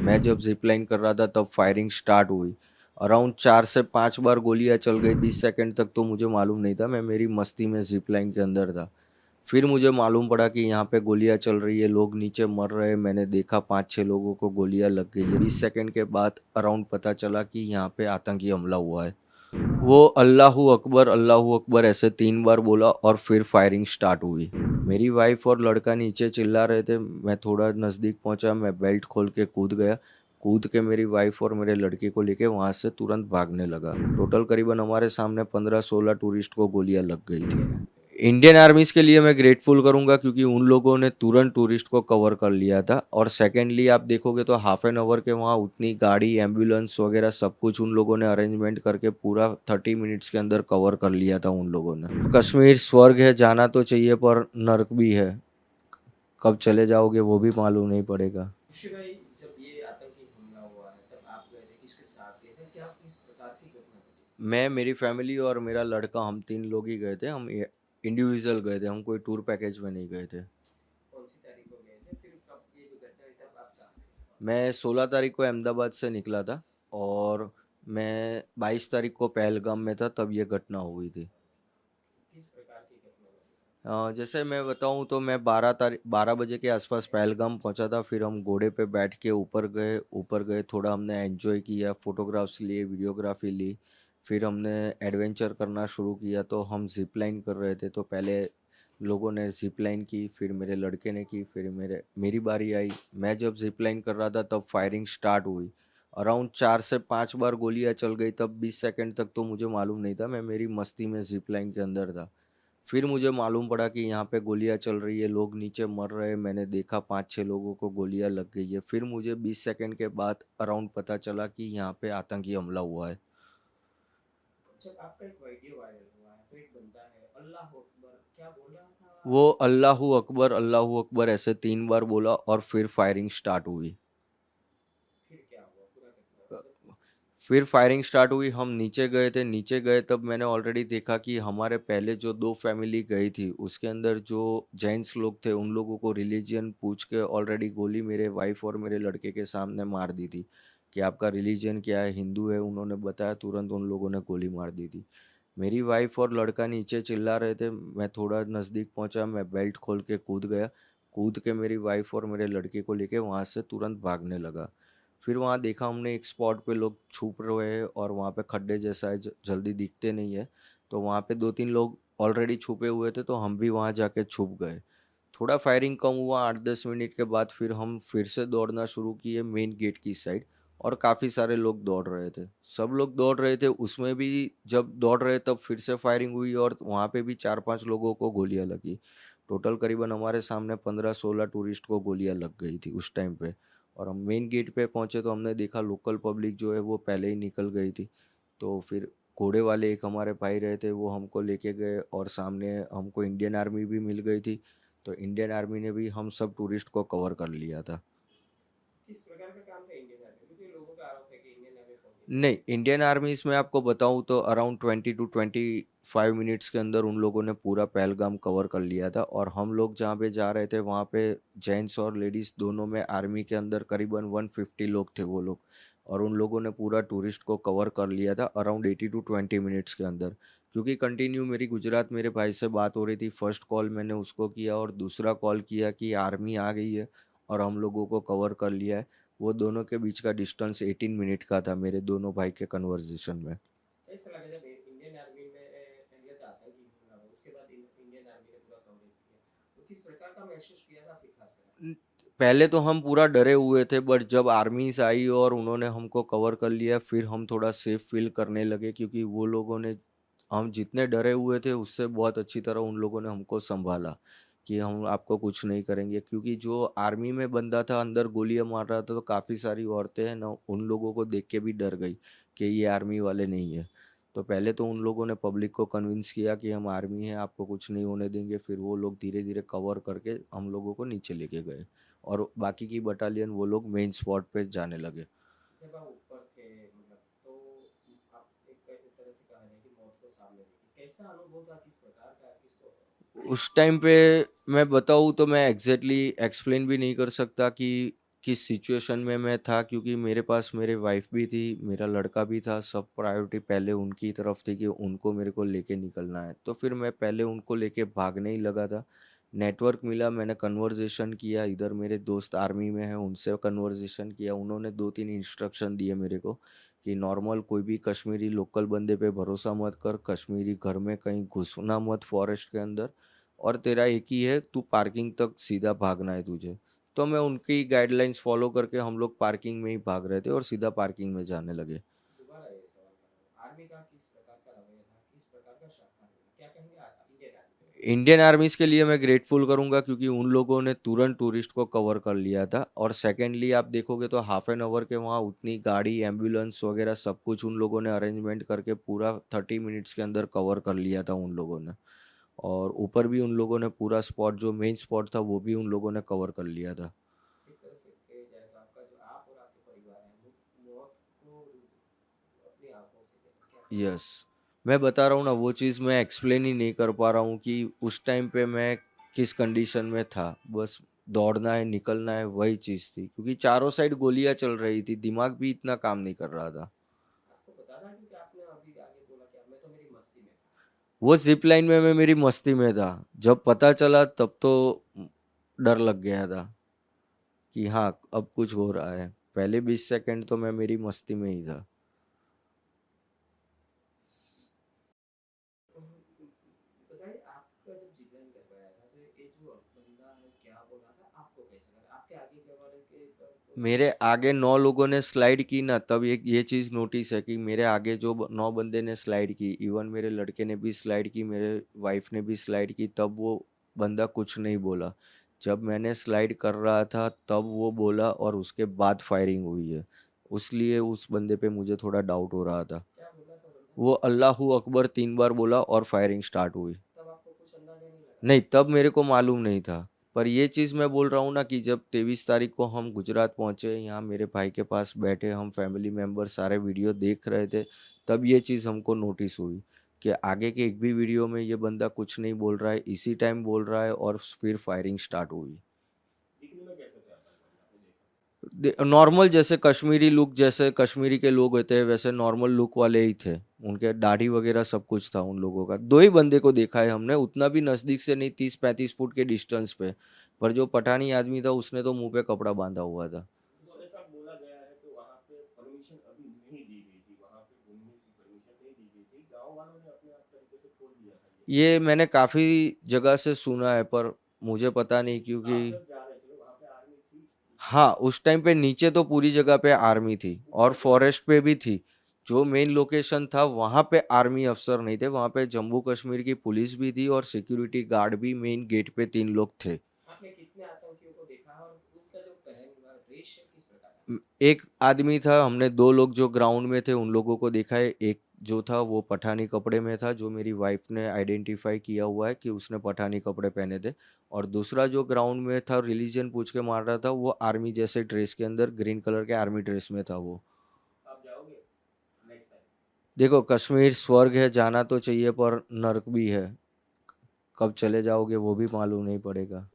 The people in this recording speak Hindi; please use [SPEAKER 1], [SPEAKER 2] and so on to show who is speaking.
[SPEAKER 1] मैं जब जिप लाइन कर रहा था तब फायरिंग स्टार्ट हुई। अराउंड 4 से 5 बार गोलियां चल गई। 20 सेकंड तक तो मुझे मालूम नहीं था, मैं मेरी मस्ती में जिप लाइन के अंदर था। फिर मुझे मालूम पड़ा कि यहाँ पे गोलियां चल रही है, लोग नीचे मर रहे हैं। मैंने देखा 5-6 लोगों को गोलियां लग गई है। 20 सेकंड के बाद अराउंड पता चला कि यहाँ पे आतंकी हमला हुआ है। वो अल्लाहू अकबर ऐसे 3 बार बोला और फिर फायरिंग स्टार्ट हुई। मेरी वाइफ और लड़का नीचे चिल्ला रहे थे। मैं थोड़ा नज़दीक पहुंचा, मैं बेल्ट खोल के कूद गया। कूद के मेरी वाइफ और मेरे लड़के को लेके वहां से तुरंत भागने लगा। टोटल करीबन हमारे सामने 15-16 टूरिस्ट को गोलियां लग गई थी। इंडियन आर्मीज के लिए मैं ग्रेटफुल करूंगा क्योंकि उन लोगों ने तुरंत टूरिस्ट को कवर कर लिया था। और सेकेंडली आप देखोगे तो हाफ एन आवर के वहाँ उतनी गाड़ी, एम्बुलेंस वगैरह सब कुछ उन लोगों ने अरेंजमेंट करके पूरा 30 मिनट्स के अंदर कवर कर लिया था उन लोगों ने। कश्मीर स्वर्ग है, जाना तो चाहिए पर नर्क भी है। कब चले जाओगे वो भी मालूम नहीं पड़ेगा।
[SPEAKER 2] ऋषि भाई, जब ये आतंकी हमला हुआ है तब आप गए थे, किसके साथ गए थे, क्या किस प्रकार की घटना घटी?
[SPEAKER 1] मैं, मेरी फैमिली और मेरा लड़का, हम 3 लोग ही गए थे। हम इंडिविजुअल गए थे, हम कोई टूर पैकेज में नहीं गए थे।
[SPEAKER 2] कौन सी तारीख को गए थे, फिर कब ये जो घटना हुई तब आप कहाँ थे?
[SPEAKER 1] मैं 16 तारीख को अहमदाबाद से निकला था और मैं 22 तारीख को पहलगाम में था, तब ये घटना हुई थी।
[SPEAKER 2] किस प्रकार की घटना हुई?
[SPEAKER 1] जैसे मैं बताऊं तो मैं 12 बजे के आसपास पहलगाम पहुंचा था। फिर हम घोड़े पे बैठ के ऊपर गए, थोड़ा हमने एंजॉय किया, फोटोग्राफ्स लिए, वीडियोग्राफी ली। फिर हमने एडवेंचर करना शुरू किया। तो हम जिप लाइन कर रहे थे, तो पहले लोगों ने जिप लाइन की, फिर मेरे लड़के ने की, फिर मेरी बारी आई। मैं जब जिप लाइन कर रहा था तब फायरिंग स्टार्ट हुई। अराउंड 4 से 5 बार गोलियां चल गई। तब 20 सेकंड तक तो मुझे मालूम नहीं था, मैं मेरी मस्ती में जिप लाइन के अंदर था। फिर मुझे मालूम पड़ा कि यहाँ पे गोलियां चल रही है, लोग नीचे मर रहे हैं। मैंने देखा 5-6 लोगों को गोलियां लग गई है। फिर मुझे 20 सेकंड के बाद अराउंड पता चला कि यहाँ पे आतंकी हमला हुआ है।
[SPEAKER 2] जब आपका एक वीडियो वायरल हुआ है तो एक बंदा है अल्लाह अकबर क्या बोल रहा
[SPEAKER 1] वो
[SPEAKER 2] था?
[SPEAKER 1] अल्लाहू अकबर ऐसे 3 बार बोला और फिर फायरिंग स्टार्ट हुई।
[SPEAKER 2] फिर क्या हुआ, पूरा घटना
[SPEAKER 1] अ,
[SPEAKER 2] मतलब?
[SPEAKER 1] फिर फायरिंग स्टार्ट हुई, हम नीचे गए थे। नीचे गए तब मैंने ऑलरेडी देखा कि हमारे पहले जो 2 फैमिली गई थी उसके अंदर जो जेंट्स लोग थे उन लोगों को रिलीजियन पूछ के ऑलरेडी गोली मेरे वाइफ और मेरे लड़के के सामने मार दी थी कि आपका रिलीजन क्या है, हिंदू है। उन्होंने बताया, तुरंत उन लोगों ने गोली मार दी थी। मेरी वाइफ और लड़का नीचे चिल्ला रहे थे। मैं थोड़ा नज़दीक पहुंचा, मैं बेल्ट खोल के कूद गया। कूद के मेरी वाइफ और मेरे लड़के को लेके वहां से तुरंत भागने लगा। फिर वहाँ देखा हमने एक स्पॉट पे लोग छुप रहे हैं और वहाँ पे खड्डे जैसा है, जल्दी दिखते नहीं है। तो वहाँ पे 2-3 लोग ऑलरेडी छुपे हुए थे, तो हम भी वहाँ जाके छुप गए। थोड़ा फायरिंग कम हुआ। 8-10 मिनट के बाद फिर हम फिर से दौड़ना शुरू किए मेन गेट की साइड। और काफ़ी सारे लोग दौड़ रहे थे, सब लोग दौड़ रहे थे। उसमें भी जब दौड़ रहे तब फिर से फायरिंग हुई और वहाँ पे भी 4-5 लोगों को गोलियां लगी। टोटल करीबन हमारे सामने 15-16 टूरिस्ट को गोलियां लग गई थी उस टाइम पे। और हम मेन गेट पे पहुंचे तो हमने देखा लोकल पब्लिक जो है वो पहले ही निकल गई थी। तो फिर घोड़े वाले एक हमारे भाई रहे थे, वो हमको लेके गए और सामने हमको इंडियन आर्मी भी मिल गई थी। तो इंडियन आर्मी ने भी हम सब टूरिस्ट को कवर कर लिया था।
[SPEAKER 2] किस प्रकार का काम था इंडियन आर्मी, क्योंकि लोगों का आरोप है कि इंडियन आर्मी फौजी नहीं
[SPEAKER 1] नहीं,
[SPEAKER 2] है।
[SPEAKER 1] इंडियन आर्मी इसमें आपको बताऊं तो अराउंड 20 to 25 मिनट्स के अंदर उन लोगों ने पूरा पहलगाम कवर कर लिया था। और हम लोग जहाँ पे जा रहे थे वहाँ पे जेंट्स और लेडीज दोनों में आर्मी के अंदर करीबन 150 लोग थे वो लोग। और उन लोगों ने पूरा टूरिस्ट को कवर कर लिया था अराउंड 80 to 20 मिनट्स के अंदर। क्योंकि कंटिन्यू मेरी गुजरात मेरे भाई से बात हो रही थी। फर्स्ट कॉल मैंने उसको किया और दूसरा कॉल किया कि आर्मी आ गई है और हम लोगों को कवर कर लिया है। वो दोनों के बीच का डिस्टेंस 18 मिनट का था मेरे दोनों भाई के कन्वर्जेशन में।
[SPEAKER 2] कैसा लगा जब इंडियन आर्मी में पहले तो आतंकी हमला हुआ, उसके बाद इंडियन आर्मी ने पूरा कवरेज किया, तो किस प्रकार का महसूस किया था आपके खास कर?
[SPEAKER 1] न- पहले तो हम पूरा डरे हुए थे, बट जब आर्मीज आई और उन्होंने हमको कवर कर लिया फिर हम थोड़ा सेफ फील करने लगे। क्योंकि वो लोगों ने, हम जितने डरे हुए थे उससे बहुत अच्छी तरह उन लोगों ने हमको संभाला कि हम आपको कुछ नहीं करेंगे। क्योंकि जो आर्मी में बंदा था अंदर गोलियां मार रहा था, तो काफ़ी सारी औरतें हैं ना, उन लोगों को देख के भी डर गई कि ये आर्मी वाले नहीं है। तो पहले तो उन लोगों ने पब्लिक को कन्विंस किया कि हम आर्मी हैं, आपको कुछ नहीं होने देंगे। फिर वो लोग धीरे धीरे कवर करके हम लोगों को नीचे लेके गए और बाकी की बटालियन वो लोग मेन स्पॉट पे जाने लगे।
[SPEAKER 2] जब आप ऊपर थे मतलब, तो आप एक तरह से कह रहे हैं कि मौत को सामने देखी, कैसा अनुभव था, किस प्रकार का, किसको?
[SPEAKER 1] उस टाइम पे मैं बताऊँ तो मैं एग्जैक्टली एक्सप्लेन भी नहीं कर सकता कि किस सिचुएशन में मैं था, क्योंकि मेरे पास मेरे वाइफ भी थी, मेरा लड़का भी था, सब प्रायोरिटी पहले उनकी तरफ थी कि उनको मेरे को लेके निकलना है। तो फिर मैं पहले उनको लेके भागने ही लगा था। नेटवर्क मिला, मैंने कन्वर्सेशन किया, इधर मेरे दोस्त आर्मी में हैं, उनसे कन्वर्सेशन किया। उन्होंने 2-3 इंस्ट्रक्शन दिए मेरे को कि नॉर्मल कोई भी कश्मीरी लोकल बंदे पे भरोसा मत कर, कश्मीरी घर में कहीं घुसना मत फॉरेस्ट के अंदर, और तेरा एक ही है, तू पार्किंग तक सीधा भागना है तुझे। तो मैं उनकी गाइडलाइंस फॉलो करके हम लोग पार्किंग में ही भाग रहे थे और सीधा पार्किंग में जाने लगे।
[SPEAKER 2] दोबारा ये सवाल कर रहा हूँ, आर्मी का किस प्रकार का रवैया था, किस प्रकार का था, क्या कहेंगे इंडियन आर्मी के बारे
[SPEAKER 1] इंडियन आर्मीज के लिए मैं ग्रेटफुल करूंगा, क्योंकि उन लोगों ने तुरंत टूरिस्ट को कवर कर लिया था। और सेकेंडली आप देखोगे तो हाफ एन आवर के वहाँ उतनी गाड़ी एम्बुलेंस वगैरह सब कुछ उन लोगों ने अरेंजमेंट करके पूरा 30 मिनट्स के अंदर कवर कर लिया था उन लोगों ने। और ऊपर भी उन लोगों ने पूरा स्पॉट, जो मेन स्पॉट था, वो भी उन लोगों ने कवर कर लिया था।
[SPEAKER 2] में? एक तरह से कहा जाए तो आपका जो आप और आपके परिवार है मौत को अपनी आंखों से देखा, क्या कहेंगे?
[SPEAKER 1] यस, मैं बता रहा हूँ ना, वो चीज़ मैं एक्सप्लेन ही नहीं कर पा रहा हूँ कि उस टाइम पे मैं किस कंडीशन में था। बस दौड़ना है, निकलना है, वही चीज़ थी, क्योंकि चारों साइड गोलियां चल रही थी, दिमाग भी इतना काम नहीं कर रहा था।
[SPEAKER 2] आपको पता था, क्योंकि आपने अभी आगे बोला कि मैं तो मेरी मस्ती में था।
[SPEAKER 1] वो जिप लाइन में मैं मेरी मस्ती में था। जब पता चला तब तो डर लग गया था कि हाँ, अब कुछ हो रहा है। पहले 20 सेकंड तो मैं मेरी मस्ती में ही था।
[SPEAKER 2] बताइए, आपका जब जिब्रान करवाया था तो ये जो बंदा है क्या बोला था, आपको कैसा लगा? आपके आगे के वाले के तो
[SPEAKER 1] मेरे आगे 9 लोगों ने स्लाइड की ना, तब एक ये चीज़ नोटिस है कि मेरे आगे जो 9 बंदे ने स्लाइड की, इवन मेरे लड़के ने भी स्लाइड की, मेरे वाइफ ने भी स्लाइड की, तब वो बंदा कुछ नहीं बोला। जब मैंने स्लाइड कर रहा था तब वो बोला, और उसके बाद फायरिंग हुई है। उसलिए उस बंदे पे मुझे थोड़ा डाउट हो रहा था।
[SPEAKER 2] क्या बोला था बंदा?
[SPEAKER 1] वो अल्लाहू अकबर 3 बार बोला और फायरिंग स्टार्ट हुई।
[SPEAKER 2] तब आपको कुछ अंदाजा नहीं लगा?
[SPEAKER 1] नहीं, तब मेरे को मालूम नहीं था। पर ये चीज़ मैं बोल रहा हूँ ना कि जब 23 तारीख को हम गुजरात पहुँचे, यहाँ मेरे भाई के पास बैठे हम फैमिली मेम्बर सारे वीडियो देख रहे थे, तब ये चीज़ हमको नोटिस हुई कि आगे के एक भी वीडियो में ये बंदा कुछ नहीं बोल रहा है, इसी टाइम बोल रहा है, और फिर फायरिंग स्टार्ट हुई।
[SPEAKER 2] दिखने में कैसे थे अपन बंदा, आपने देखा?
[SPEAKER 1] नॉर्मल, जैसे कश्मीरी लुक, जैसे कश्मीरी के लोग होते हैं वैसे नॉर्मल लुक वाले ही थे। उनके दाढ़ी वगैरह सब कुछ था उन लोगों का। दो ही बंदे को देखा है हमने, उतना भी नज़दीक से नहीं, 30-35 फुट के डिस्टेंस पे। पर जो पठानी आदमी था उसने तो मुंह पे कपड़ा बांधा हुआ था।
[SPEAKER 2] तो ऐसा बोला गया है कि वहाँ पे परमिशन अभी नहीं दी गई थी, वहाँ पे घूमने की परमिशन नहीं दी गई थी, गांव वालों ने अपने आप तरीके से खोल दिया था ये।
[SPEAKER 1] ये मैंने काफ़ी जगह से सुना है, पर मुझे पता नहीं, क्योंकि
[SPEAKER 2] आप जब जा रहे थे वहाँ पे आर्मी थी उस
[SPEAKER 1] हाँ,
[SPEAKER 2] टाइम?
[SPEAKER 1] उस टाइम पे नीचे तो पूरी जगह पे आर्मी थी और
[SPEAKER 2] ऊपर जब
[SPEAKER 1] फॉरेस्ट पे भी थी। जो मेन लोकेशन था वहाँ पे आर्मी अफसर नहीं थे, वहाँ पे जम्मू कश्मीर की पुलिस भी थी और सिक्योरिटी गार्ड भी मेन गेट पे 3 लोग थे।
[SPEAKER 2] आपने कितने आतंकियों को देखा और उनका जो पहन हुआ ड्रेस है किस प्रकार का?
[SPEAKER 1] एक आदमी था, हमने 2 लोग जो ग्राउंड में थे उन लोगों को देखा है। एक जो था वो पठानी कपड़े में था, जो मेरी वाइफ ने आइडेंटिफाई किया हुआ है कि उसने पठानी कपड़े पहने थे। और दूसरा जो ग्राउंड में था, रिलीजन पूछ के मार रहा था, वो आर्मी जैसे ड्रेस के अंदर, ग्रीन कलर के आर्मी ड्रेस में था वो।
[SPEAKER 2] आप जाओगे नेक्स्ट टाइम?
[SPEAKER 1] देखो, कश्मीर स्वर्ग है, जाना तो चाहिए, पर नर्क भी है। कब चले जाओगे वो भी मालूम नहीं पड़ेगा।